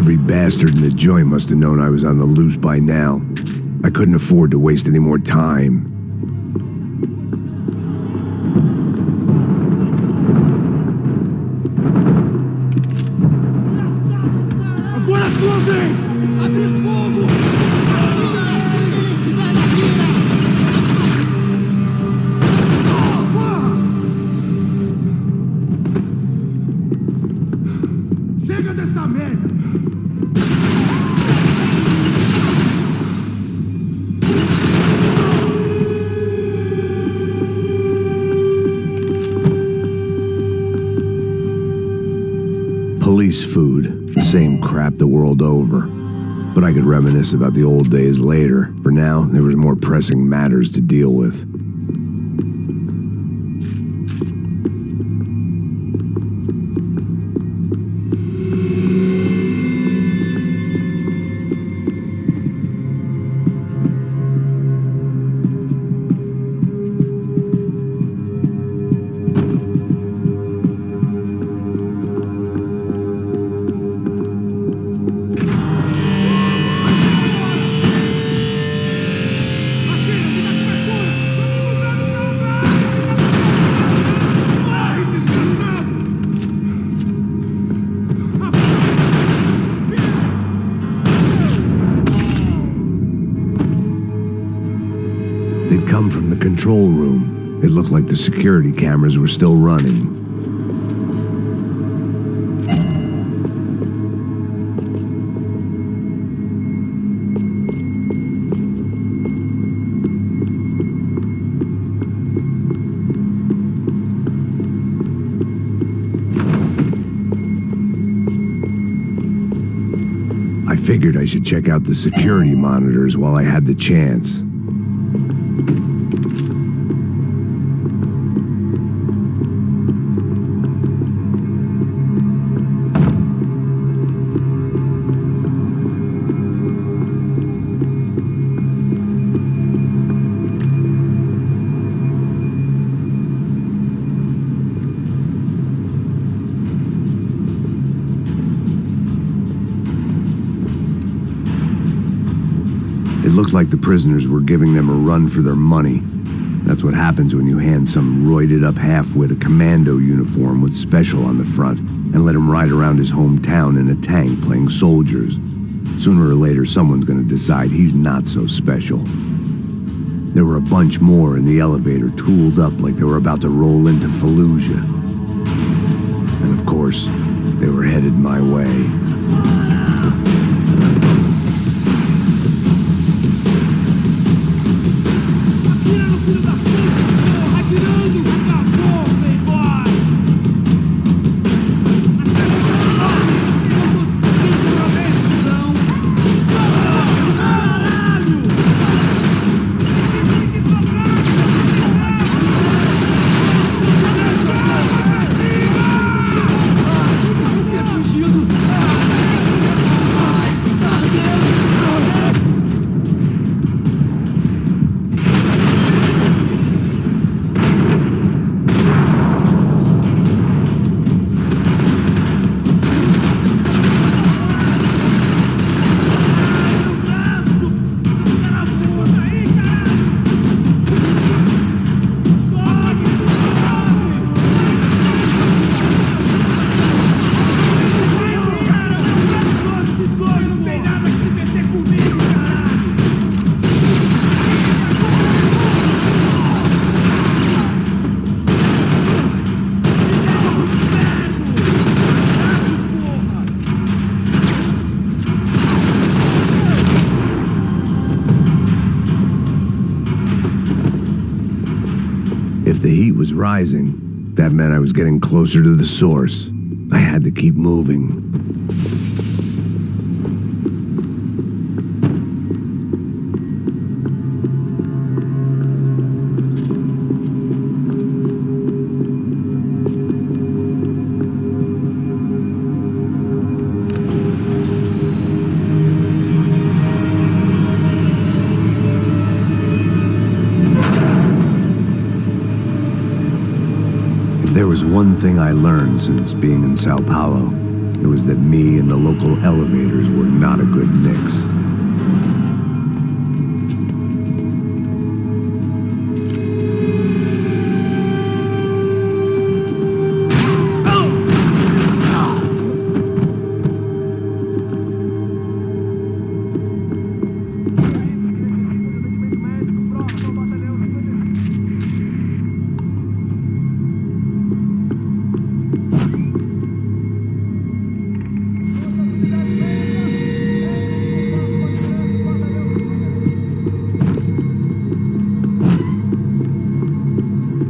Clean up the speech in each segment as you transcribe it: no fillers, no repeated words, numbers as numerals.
Every bastard in the joint must have known I was on the loose by now. I couldn't afford to waste any more time. Agora cruzem! Abre fogo! Atira assim que ele estiver na vida! Chega dessa merda! Police food, the same crap the world over. But I could reminisce about the old days later. For now, there was more pressing matters to deal with. They'd come from the control room. It looked like the security cameras were still running. I figured I should check out the security monitors while I had the chance. It looked like the prisoners were giving them a run for their money. That's what happens when you hand some roided-up halfwit a commando uniform with special on the front and let him ride around his hometown in a tank playing soldiers. Sooner or later, someone's gonna decide he's not so special. There were a bunch more in the elevator, tooled up like they were about to roll into Fallujah. And of course, they were headed my way. If the heat was rising, that meant I was getting closer to the source. I had to keep moving. If there was one thing I learned since being in Sao Paulo, It was that me and the local elevators were not a good mix.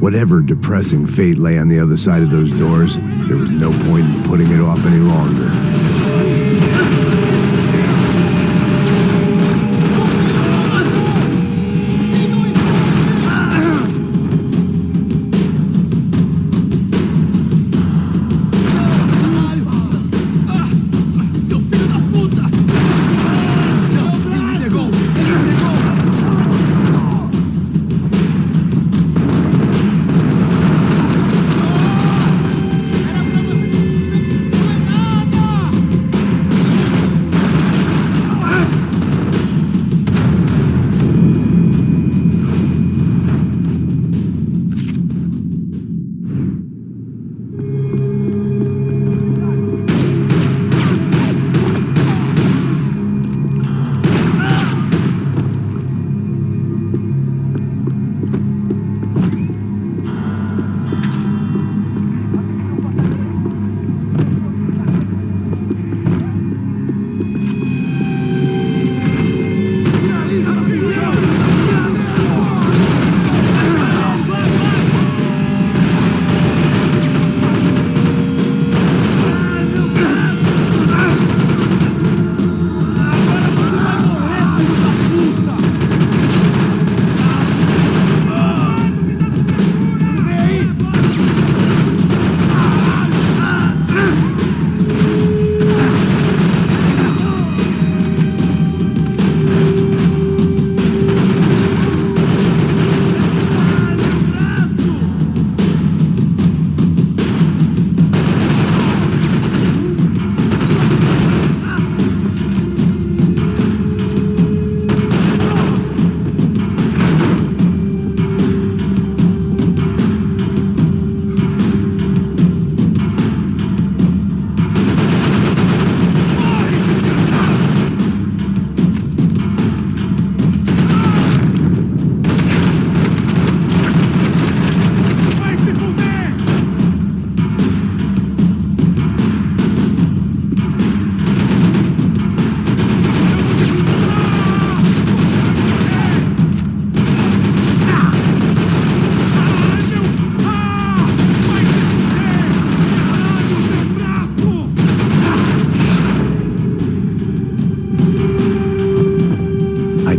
Whatever depressing fate lay on the other side of those doors, there was no point in putting it off any longer.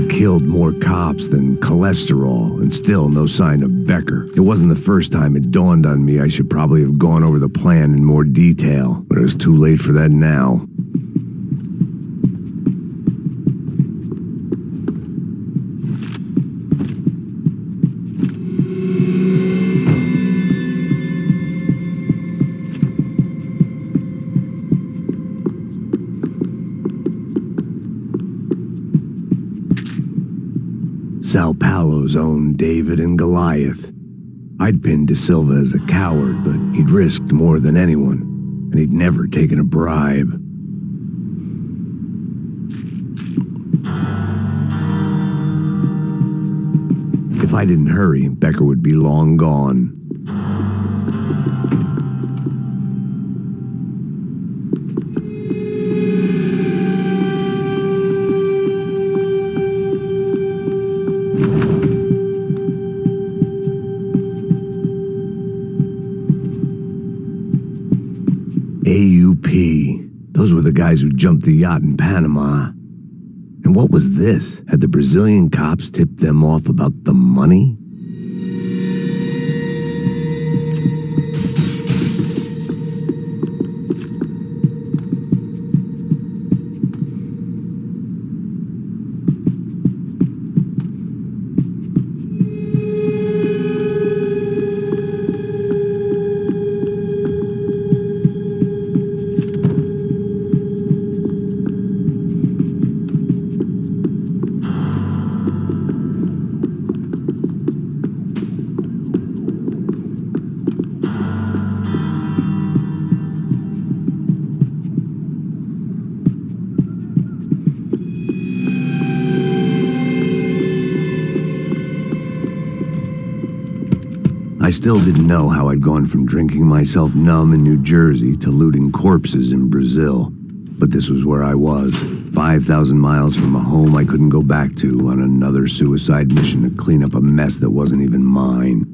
Killed more cops than cholesterol, and still no sign of Becker. It wasn't the first time it dawned on me I should probably have gone over the plan in more detail, but it was too late for that now. Sao Paulo's own David and Goliath. I'd pinned De Silva as a coward, but he'd risked more than anyone, and he'd never taken a bribe. If I didn't hurry, Becker would be long gone. AUP. Those were the guys who jumped the yacht in Panama. And what was this? Had the Brazilian cops tipped them off about the money? I still didn't know how I'd gone from drinking myself numb in New Jersey to looting corpses in Brazil. But this was where I was, 5,000 miles from a home I couldn't go back to, on another suicide mission to clean up a mess that wasn't even mine.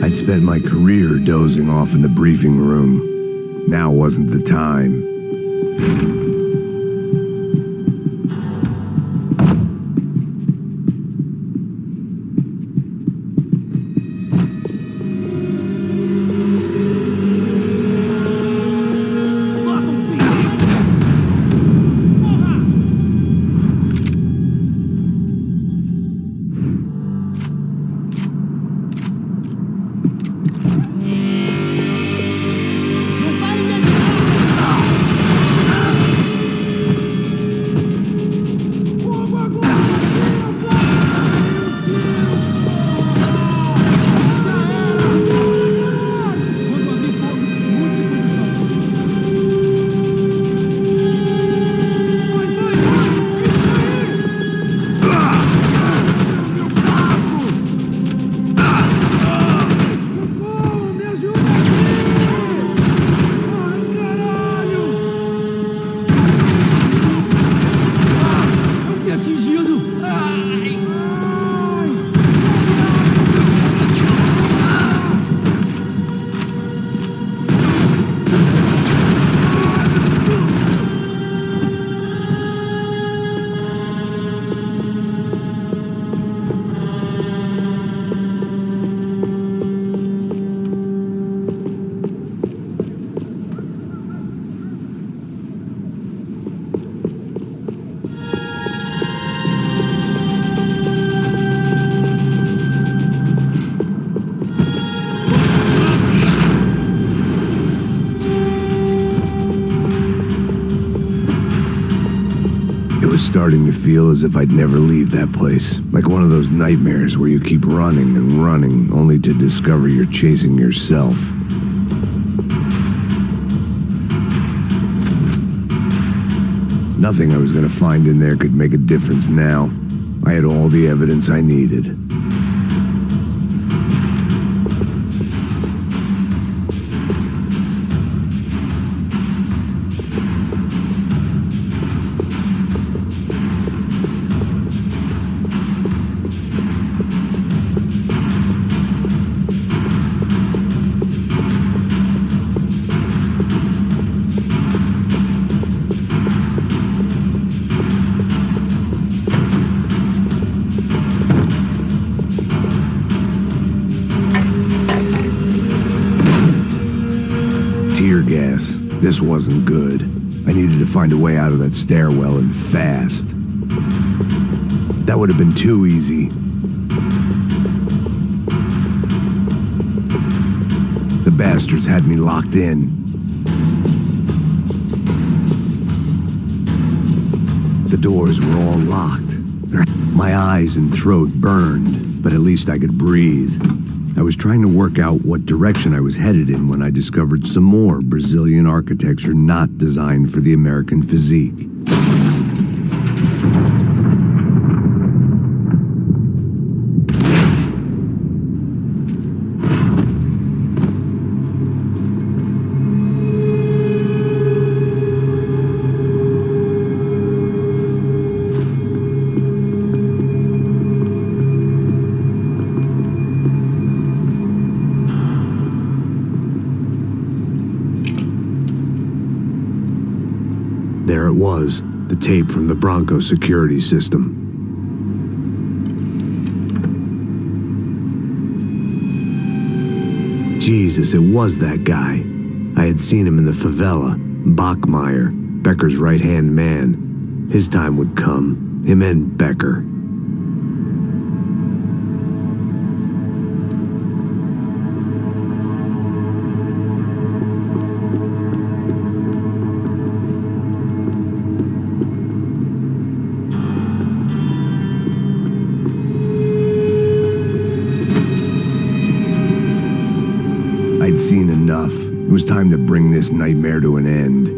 I'd spent my career dozing off in the briefing room. Now wasn't the time. Starting to feel as if I'd never leave that place. Like one of those nightmares where you keep running and running, only to discover you're chasing yourself. Nothing I was going to find in there could make a difference now. I had all the evidence I needed. Tear gas. This wasn't good. I needed to find a way out of that stairwell, and fast. That would have been too easy. The bastards had me locked in. The doors were all locked. My eyes and throat burned, but at least I could breathe. I was trying to work out what direction I was headed in when I discovered some more Brazilian architecture not designed for the American physique. There it was, the tape from the Bronco security system. Jesus, it was that guy. I had seen him in the favela, Bachmeyer, Becker's right-hand man. His time would come, him and Becker. I'd seen enough. It was time to bring this nightmare to an end.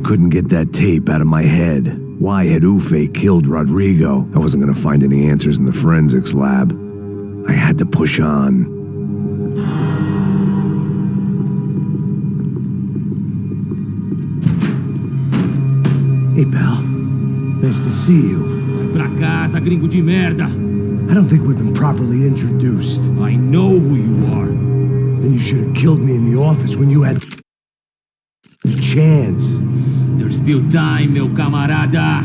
couldn't get that tape out of my head. Why had Ufe killed Rodrigo? I wasn't gonna find any answers in the forensics lab. I had to push on. Hey, pal. Nice to see you. Vai pra casa, gringo de merda. I don't think we've been properly introduced. I know who you are. Then you should have killed me in the office when you had the chance. There's still time, meu camarada.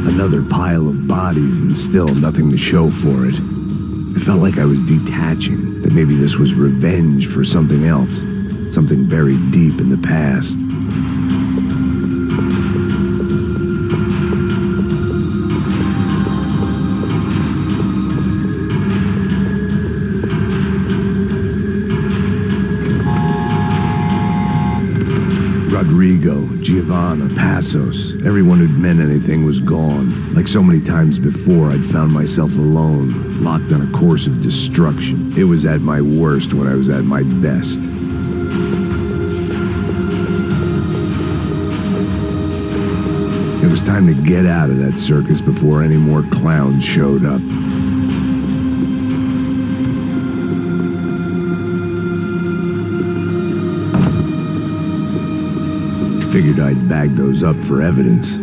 Another pile of bodies and still nothing to show for it. It felt like I was detaching, that maybe this was revenge for something else, something buried deep in the past. Rodrigo, Giovanna, Passos, everyone who'd meant anything was gone. Like so many times before, I'd found myself alone, locked on a course of destruction. It was at my worst when I was at my best. It was time to get out of that circus before any more clowns showed up. Figured I'd bag those up for evidence.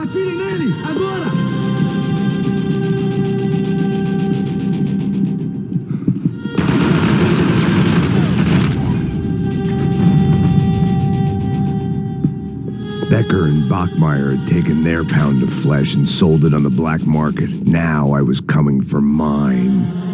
Atirem nele! Agora! Becker and Bachmeyer had taken their pound of flesh and sold it on the black market. Now I was coming for mine.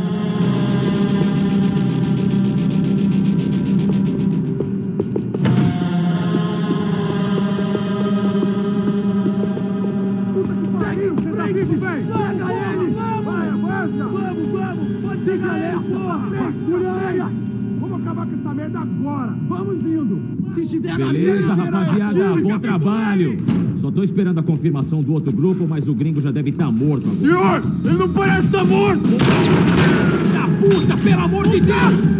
Beleza, rapaziada, bom trabalho. Só tô esperando a confirmação do outro grupo, mas o gringo já deve estar morto agora. Senhor, ele não parece estar morto! Da puta, pelo amor de Deus!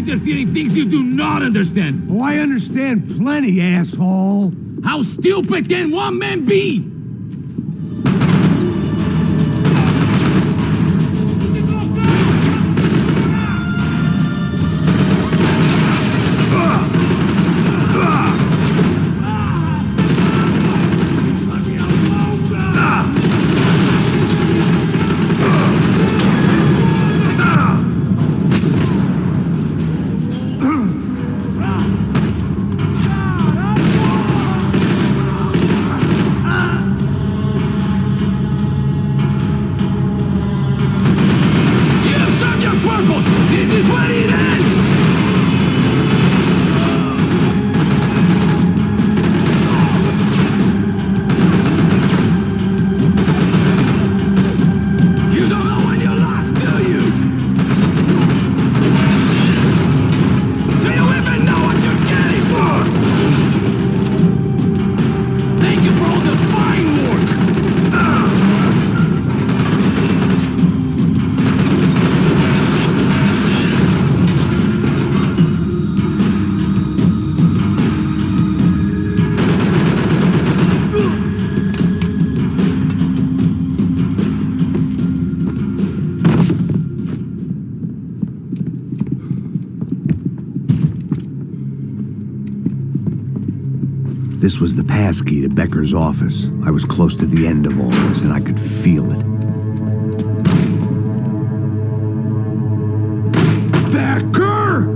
interfere in things you do not understand. Oh, I understand plenty, asshole. How stupid can one man be? This was the passkey to Becker's office. I was close to the end of all this, and I could feel it. Becker!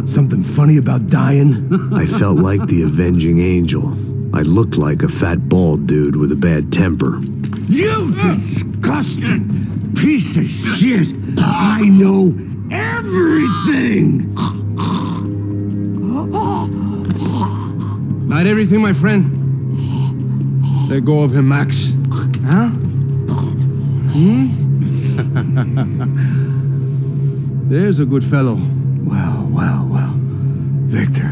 Something funny about dying? I felt like the avenging angel. I looked like a fat bald dude with a bad temper. You disgusting piece of shit! I know everything! Not everything, my friend. Let go of him, Max. Huh? There's a good fellow. Well. Victor,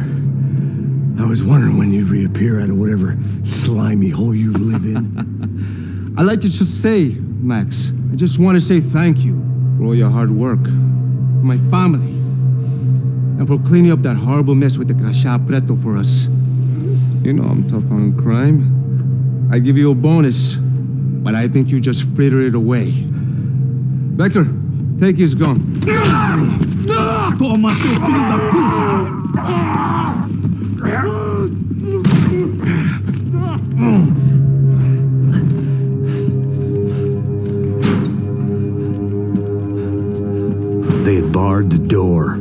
I was wondering when you'd reappear out of whatever slimy hole you live in. I'd like to just say, Max, I just want to say thank you for all your hard work, for my family, and for cleaning up that horrible mess with the Crachá Preto for us. You know I'm tough on crime. I give you a bonus, but I think you just frittered it away. Becker, take his gun. Toma, seu filho da puta! They had barred the door.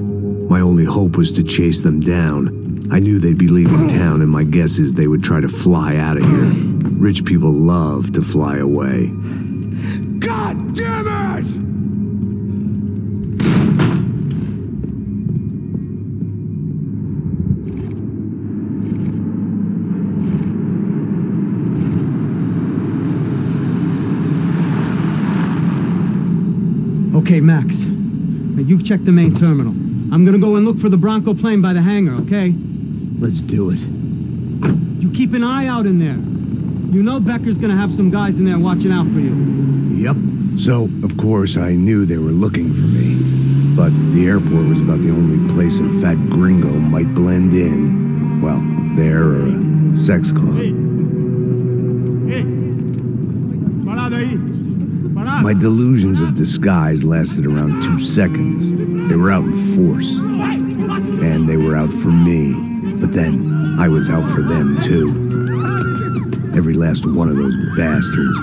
My only hope was to chase them down. I knew they'd be leaving town, and my guess is they would try to fly out of here. Rich people love to fly away. God damn it! Okay, Max. Now you check the main terminal. I'm gonna go and look for the Bronco plane by the hangar, okay? Let's do it. You keep an eye out in there. You know Becker's gonna have some guys in there watching out for you. Yep. So, of course, I knew they were looking for me. But the airport was about the only place a fat gringo might blend in. Well, there or a sex club. My delusions of disguise lasted around 2 seconds. They were out in force. And they were out for me. But then, I was out for them too. Every last one of those bastards.